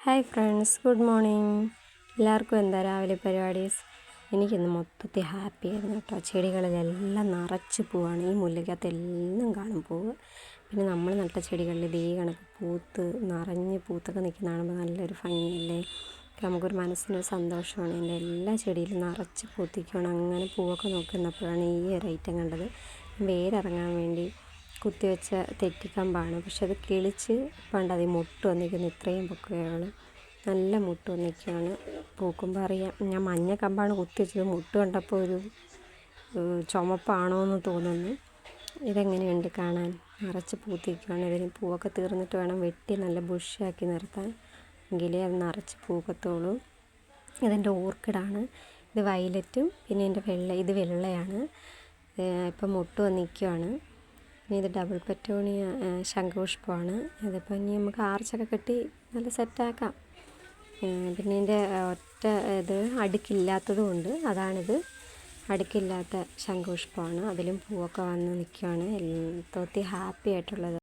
Hi friends, good morning. എല്ലാവർക്കും എന്താ രാവിലെ പരിപാടീസ്? എനിക്കിന്ന് മൊത്തത്തിൽ ഹാപ്പി ആയിരുന്നു കേട്ടോ. ചെടികളിലെല്ലാം നിറച്ച് പൂവാണ്. ഈ മുല്ലയ്ക്കകത്തെല്ലാം കാണും പൂവ്. പിന്നെ നമ്മൾ നട്ട ചെടികളിൽ ഇതേ കണക്ക് പൂത്ത് നിറഞ്ഞ് പൂത്തൊക്കെ നിൽക്കുന്ന കാണുമ്പോൾ നല്ലൊരു ഭംഗിയല്ലേ? നമുക്കൊരു മനസ്സിനൊരു സന്തോഷമാണ്. എൻ്റെ എല്ലാ ചെടിയിലും നിറച്ച് പൂത്തിക്കണം. അങ്ങനെ പൂവൊക്കെ നോക്കുന്നപ്പോഴാണ് ഈ ഒരു ഐറ്റം കണ്ടത്. വേരിറങ്ങാൻ വേണ്ടി കുത്തിവെച്ച തെറ്റിക്കമ്പാണ്. പക്ഷെ അത് കിളിച്ച് പണ്ട് അതിൽ മുട്ട് വന്നിരിക്കുന്നു. ഇത്രയും പൊക്കകൾ നല്ല മുട്ട് വന്നിരിക്കുകയാണ്. പൂക്കുമ്പോൾ അറിയാം. ഞാൻ മഞ്ഞ കമ്പാണ് കുത്തിവെച്ചത്. മുട്ട് കണ്ടപ്പോൾ ഒരു ചുമപ്പാണോ എന്ന് തോന്നുന്നു. ഇതെങ്ങനെയുണ്ട് കാണാൻ? നിറച്ച് പൂത്തിരിക്കുകയാണ്. ഇതിന് പൂവൊക്കെ തീർന്നിട്ട് വേണം വെട്ടി നല്ല ബുഷാക്കി നിർത്താൻ. എങ്കിലേ അത് നിറച്ച് പൂക്കത്തുള്ളൂ. ഇതെൻ്റെ ഓർക്കിഡാണ്. ഇത് വയലറ്റും പിന്നെ എൻ്റെ ഇത് വെള്ളയാണ്. ഇപ്പം മുട്ട് വന്നിരിക്കുകയാണ്. ഇനി ഇത് ഡബിൾ പെറ്റോണിയ ശംഖുപുഷ്പമാണ്. ഇതിപ്പോൾ ഇനി നമുക്ക് ആർച്ചൊക്കെ കെട്ടി നല്ല സെറ്റാക്കാം. പിന്നെ ഇതിൻ്റെ ഒറ്റ ഇത് അടുക്കില്ലാത്തതും ഉണ്ട്. അതാണിത്. അടുക്കില്ലാത്ത ശംഖുപുഷ്പമാണ്. അതിലും പൂവൊക്കെ വന്ന് നിൽക്കുകയാണ്. തോത്തി ഹാപ്പി ആയിട്ടുള്ളത്.